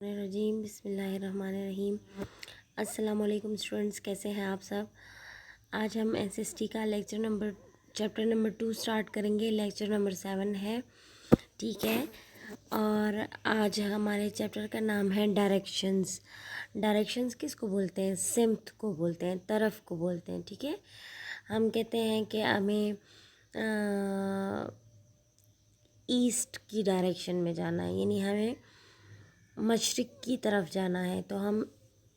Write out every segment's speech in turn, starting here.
रजीम बिस्मिल्लाहिर्रहमानिर्रहीम। अस्सलाम वालेकुम स्टूडेंट्स, कैसे हैं आप सब। आज हम एसएसटी का चैप्टर नंबर 2 स्टार्ट करेंगे। लेक्चर नंबर 7 है, ठीक है। और आज हमारे चैप्टर का नाम है डायरेक्शंस। डायरेक्शंस किसको बोलते हैं? सिम्त को बोलते हैं, तरफ को बोलते हैं, ठीक है। हम कहते हैं कि हमें ईस्ट की डायरेक्शन में जाना है, यानी हमें मशरिक़ की तरफ जाना है, तो हम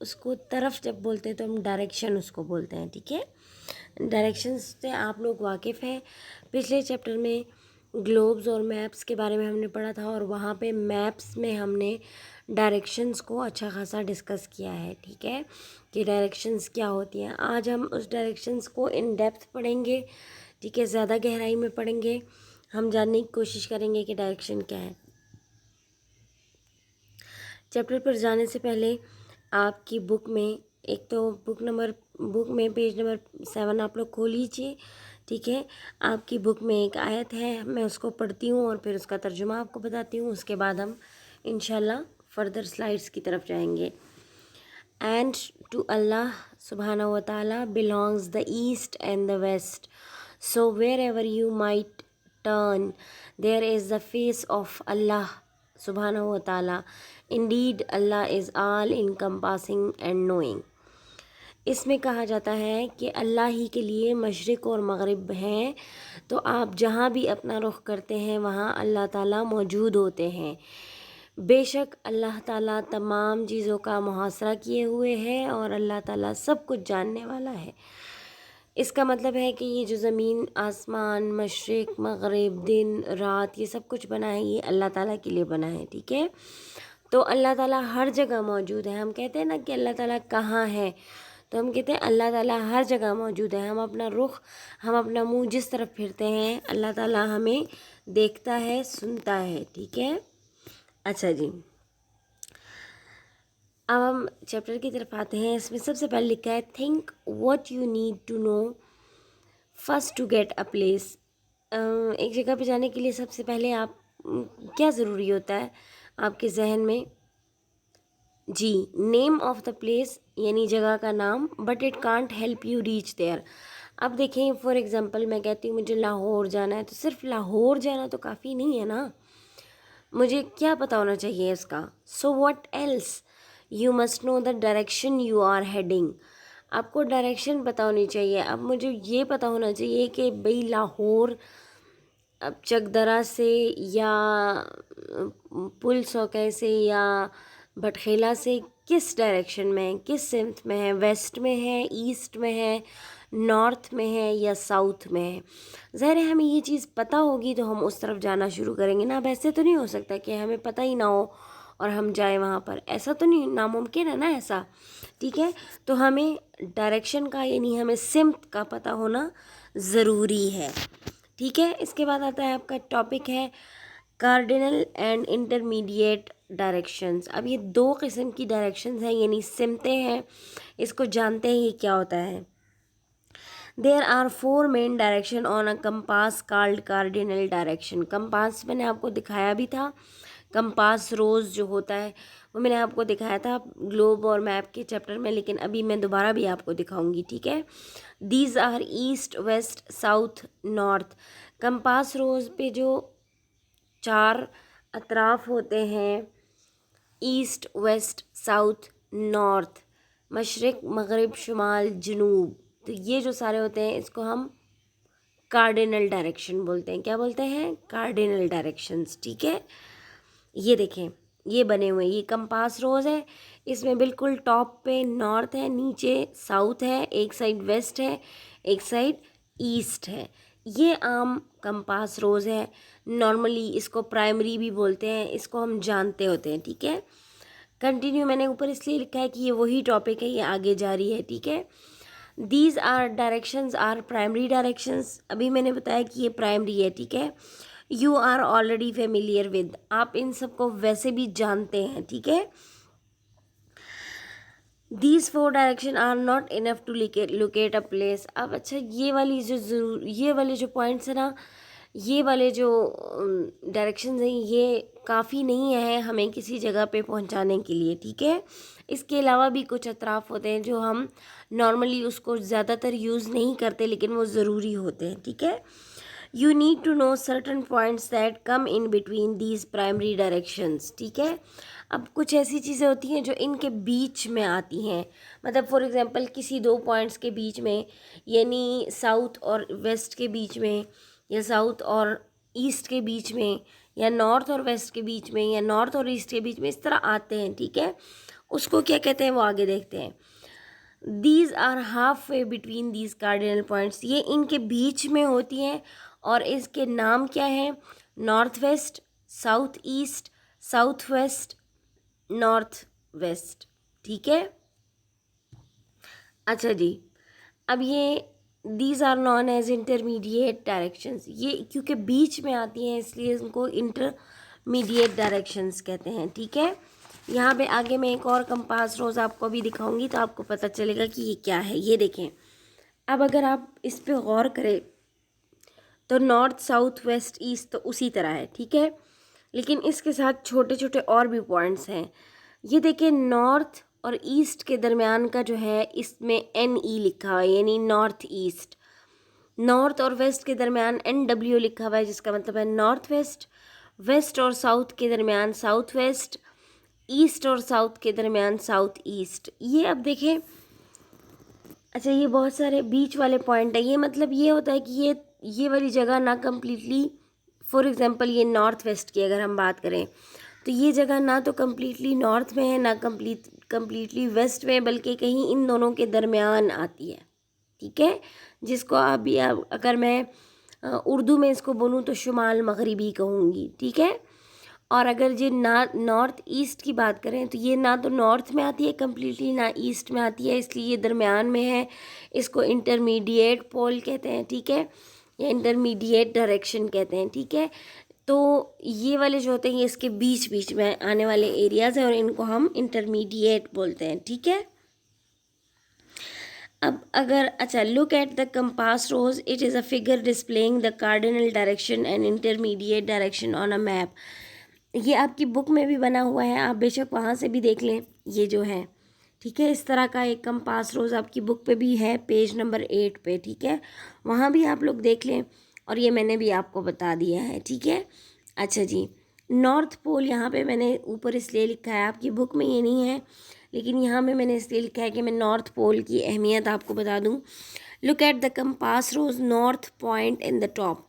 उसको तरफ जब बोलते हैं तो हम डायरेक्शन उसको बोलते हैं, ठीक है। डायरेक्शंस से आप लोग वाकिफ़ हैं। पिछले चैप्टर में ग्लोब्स और मैप्स के बारे में हमने पढ़ा था, और वहाँ पे मैप्स में हमने डायरेक्शंस को अच्छा खासा डिस्कस किया है, ठीक है, कि डायरेक्शंस क्या होती हैं। आज हम उस डायरेक्शंस को इन डेप्थ पढ़ेंगे, ठीक है, ज़्यादा गहराई में पढ़ेंगे। हम जानने की कोशिश करेंगे कि डायरेक्शन क्या है। चैप्टर पर जाने से पहले आपकी बुक में बुक में पेज नंबर 7 आप लोग खोल लीजिए, ठीक है। आपकी बुक में एक आयत है, मैं उसको पढ़ती हूँ और फिर उसका तर्जुमा आपको बताती हूँ। उसके बाद हम इंशाल्लाह फर्दर स्लाइड्स की तरफ जाएंगे। एंड टू अल्लाह सुब्हानहू व तआला belongs the east and the west, so wherever you might turn there is the face of Allah सुब्हानहू व तआला। Indeed Allah is all encompassing and knowing. इसमें कहा जाता है कि अल्लाह ही के लिए मशरिक़ और मग़रिब हैं, तो आप जहाँ भी अपना रुख करते हैं वहाँ अल्लाह ताला मौजूद होते हैं। बेशक अल्लाह ताला तमाम चीज़ों का मुहासरा किए हुए है और अल्लाह ताला सब कुछ जानने वाला है। इसका मतलब है कि ये जो ज़मीन आसमान मशरिक़ मग़रिब दिन रात ये सब कुछ बना है, ये अल्लाह ताला के लिए बना है, ठीक है। तो अल्लाह ताला हर जगह मौजूद है। हम कहते हैं ना कि अल्लाह ताला कहाँ है, तो हम कहते हैं अल्लाह ताला हर जगह मौजूद है। हम अपना मुंह जिस तरफ फिरते हैं अल्लाह ताला हमें देखता है, सुनता है, ठीक है। अच्छा जी, अब हम चैप्टर की तरफ आते हैं। इसमें सबसे पहले लिखा है think what you need to know first to get a place. एक जगह पे जाने के लिए सबसे पहले क्या ज़रूरी होता है आपके जहन में? जी, नेम ऑफ द प्लेस, यानी जगह का नाम, but it can't help you reach there. अब देखें, फॉर एग्ज़ाम्पल मैं कहती हूँ मुझे लाहौर जाना है, तो सिर्फ लाहौर जाना तो काफ़ी नहीं है ना, मुझे क्या पता होना चाहिए इसका। So what else, you must know the direction you are heading. आपको डायरेक्शन पता होनी चाहिए। अब मुझे ये पता होना चाहिए कि भाई लाहौर अब चकदरा से या पुल सौके से या भटखेला से किस डायरेक्शन में है, किस सिमत में है, वेस्ट में है, ईस्ट में है, नॉर्थ में है या साउथ में है। ज़ाहिर है हमें ये चीज़ पता होगी तो हम उस तरफ जाना शुरू करेंगे ना। अब ऐसे तो नहीं हो सकता कि हमें पता ही ना हो और हम जाएं वहाँ पर, ऐसा तो नहीं, नामुमकिन है ना ऐसा, ठीक है। तो हमें डायरेक्शन का यानी हमें सिमत का पता होना ज़रूरी है, ठीक है। इसके बाद आता है आपका टॉपिक है कार्डिनल एंड इंटरमीडिएट डायरेक्शंस। अब ये दो किस्म की डायरेक्शंस हैं, यानी सिमतें हैं। इसको जानते हैं ये क्या होता है। There are 4 main direction on a compass called cardinal direction. Compass मैंने आपको दिखाया भी था, कंपास रोज़ जो होता है वो मैंने आपको दिखाया था ग्लोब और मैप के चैप्टर में, लेकिन अभी मैं दोबारा भी आपको दिखाऊंगी, ठीक है। These are east west south north. Compass rose पे जो 4 अतराफ़ होते हैं, ईस्ट वेस्ट साउथ नॉर्थ, मशरिक़ मग़रिब शुमाल जनूब, तो ये जो सारे होते हैं इसको हम कार्डिनल डायरेक्शन बोलते हैं। क्या बोलते हैं? कार्डिनल डायरेक्शंस, ठीक है। ये देखें, ये बने हुए, ये कंपास रोज़ है। इसमें बिल्कुल टॉप पे नॉर्थ है, नीचे साउथ है, एक साइड वेस्ट है, एक साइड ईस्ट है। ये आम कंपास रोज़ है। नॉर्मली इसको प्राइमरी भी बोलते हैं, इसको हम जानते होते हैं, ठीक है। कंटिन्यू मैंने ऊपर इसलिए लिखा है कि ये वही टॉपिक है, ये आगे जारी है, ठीक है। These are directions are primary directions. अभी मैंने बताया कि ये प्राइमरी है, ठीक है। You are already familiar with, आप इन सबको वैसे भी जानते हैं, ठीक है। These 4 direction are not enough to locate a place. अब अच्छा, ये वाले जो पॉइंट्स है ना, ये वाले जो डायरेक्शंस हैं, ये کافی نہیں ہے ہمیں کسی جگہ پہ پہنچانے کے لیے، ٹھیک ہے. اس کے علاوہ بھی کچھ اطراف ہوتے ہیں جو ہم نارملی اس کو زیادہ تر یوز نہیں کرتے لیکن وہ ضروری ہوتے ہیں، ٹھیک ہے. You need to know certain points that come in between these primary directions, ٹھیک ہے. اب کچھ ایسی چیزیں ہوتی ہیں جو ان کے بیچ میں آتی ہیں، مطلب فار ایگزامپل کسی دو پوائنٹس کے بیچ میں، یعنی ساؤتھ اور ویسٹ کے بیچ میں، یا ساؤتھ اور ایسٹ کے بیچ میں، یا نارتھ اور ویسٹ کے بیچ میں، یا نارتھ اور ایسٹ کے بیچ میں، اس طرح آتے ہیں، ٹھیک ہے. اس کو کیا کہتے ہیں وہ آگے دیکھتے ہیں. These are halfway between these cardinal points, یہ ان کے بیچ میں ہوتی ہیں اور اس کے نام کیا ہیں؟ North west, south east, south west, north west, ٹھیک ہے. اچھا جی، اب یہ these are known as intermediate directions, یہ کیونکہ بیچ میں آتی ہیں اس لیے ان کو انٹرمیڈیٹ ڈائریکشنز کہتے ہیں، ٹھیک ہے. یہاں پہ آگے میں ایک اور کمپاس روز آپ کو بھی دکھاؤں گی تو آپ کو پتہ چلے گا کہ یہ کیا ہے. یہ دیکھیں، اب اگر آپ اس پہ غور کریں تو نارتھ، ساؤتھ، ویسٹ، ایسٹ تو اسی طرح ہے، ٹھیک ہے، لیکن اس کے ساتھ چھوٹے چھوٹے اور بھی پوائنٹس ہیں. یہ دیکھیں، نارتھ اور ایسٹ کے درمیان کا جو ہے اس میں NE لکھا ہوا ہے، یعنی نارتھ ایسٹ. نارتھ اور ویسٹ کے درمیان NW لکھا ہوا ہے جس کا مطلب ہے نارتھ ویسٹ. ویسٹ اور ساؤتھ کے درمیان ساؤتھ ویسٹ. ایسٹ اور ساؤتھ کے درمیان ساؤتھ ایسٹ. یہ اب دیکھیں، اچھا یہ بہت سارے بیچ والے پوائنٹ ہیں. یہ مطلب یہ ہوتا ہے کہ یہ والی جگہ نہ کمپلیٹلی، فار ایگزامپل یہ نارتھ ویسٹ کی اگر ہم بات کریں تو یہ جگہ نہ تو کمپلیٹلی نارتھ میں ہے نہ کمپلیٹلی ویسٹ میں، بلکہ کہیں ان دونوں کے درمیان آتی ہے، ٹھیک ہے، جس کو ابھی اگر میں اردو میں اس کو بولوں تو شمال مغربی کہوں گی، ٹھیک ہے. اور اگر یہ نارتھ ایسٹ کی بات کریں تو یہ نہ تو نارتھ میں آتی ہے کمپلیٹلی نہ ایسٹ میں آتی ہے، اس لیے یہ درمیان میں ہے. اس کو انٹرمیڈیٹ پول کہتے ہیں، ٹھیک ہے، یا انٹرمیڈیٹ ڈائریکشن کہتے ہیں، ٹھیک ہے. تو یہ والے جو ہوتے ہیں یہ اس کے بیچ میں آنے والے ایریاز ہیں اور ان کو ہم انٹرمیڈیٹ بولتے ہیں، ٹھیک ہے. اب اگر اچھا look at the compass rose, it is a figure displaying the cardinal direction and intermediate direction on a map. یہ آپ کی بک میں بھی بنا ہوا ہے، آپ بے شک وہاں سے بھی دیکھ لیں. یہ جو ہے ٹھیک ہے، اس طرح کا ایک کمپاس روز آپ کی بک پہ بھی ہے، پیج نمبر 8 پہ، ٹھیک ہے، وہاں بھی آپ لوگ دیکھ لیں. اور یہ میں نے بھی آپ کو بتا دیا ہے، ٹھیک ہے. اچھا جی، نارتھ پول یہاں پہ میں نے اوپر اس لیے لکھا ہے، آپ کی بک میں یہ نہیں ہے لیکن یہاں میں نے اس لیے لکھا ہے کہ میں نارتھ پول کی اہمیت آپ کو بتا دوں. Look at the compass rose, north point in the top.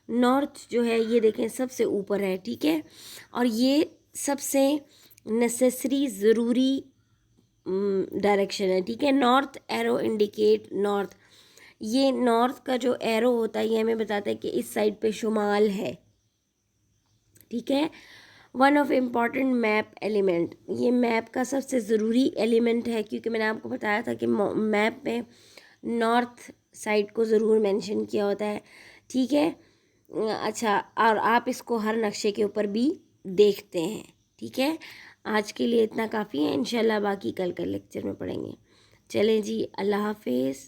North جو ہے یہ دیکھیں سب سے اوپر ہے، ٹھیک ہے، اور یہ سب سے نیسیسری ضروری ڈائریکشن ہے، ٹھیک ہے. نارتھ ایرو انڈیکیٹ نارتھ، یہ نارتھ کا جو ایرو ہوتا ہے یہ ہمیں بتاتا ہے کہ اس سائڈ پہ شمال ہے، ٹھیک ہے. One of important map element, یہ میپ کا سب سے ضروری ایلیمنٹ ہے کیونکہ میں نے آپ کو بتایا تھا کہ میپ میں نارتھ سائڈ کو ضرور مینشن کیا ہوتا ہے، ٹھیک ہے. اچھا، اور آپ اس کو ہر نقشے کے اوپر بھی دیکھتے ہیں، ٹھیک ہے. آج کے لیے اتنا کافی ہے، انشاءاللہ باقی کل لیکچر میں پڑھیں گے. چلیں جی، اللہ حافظ.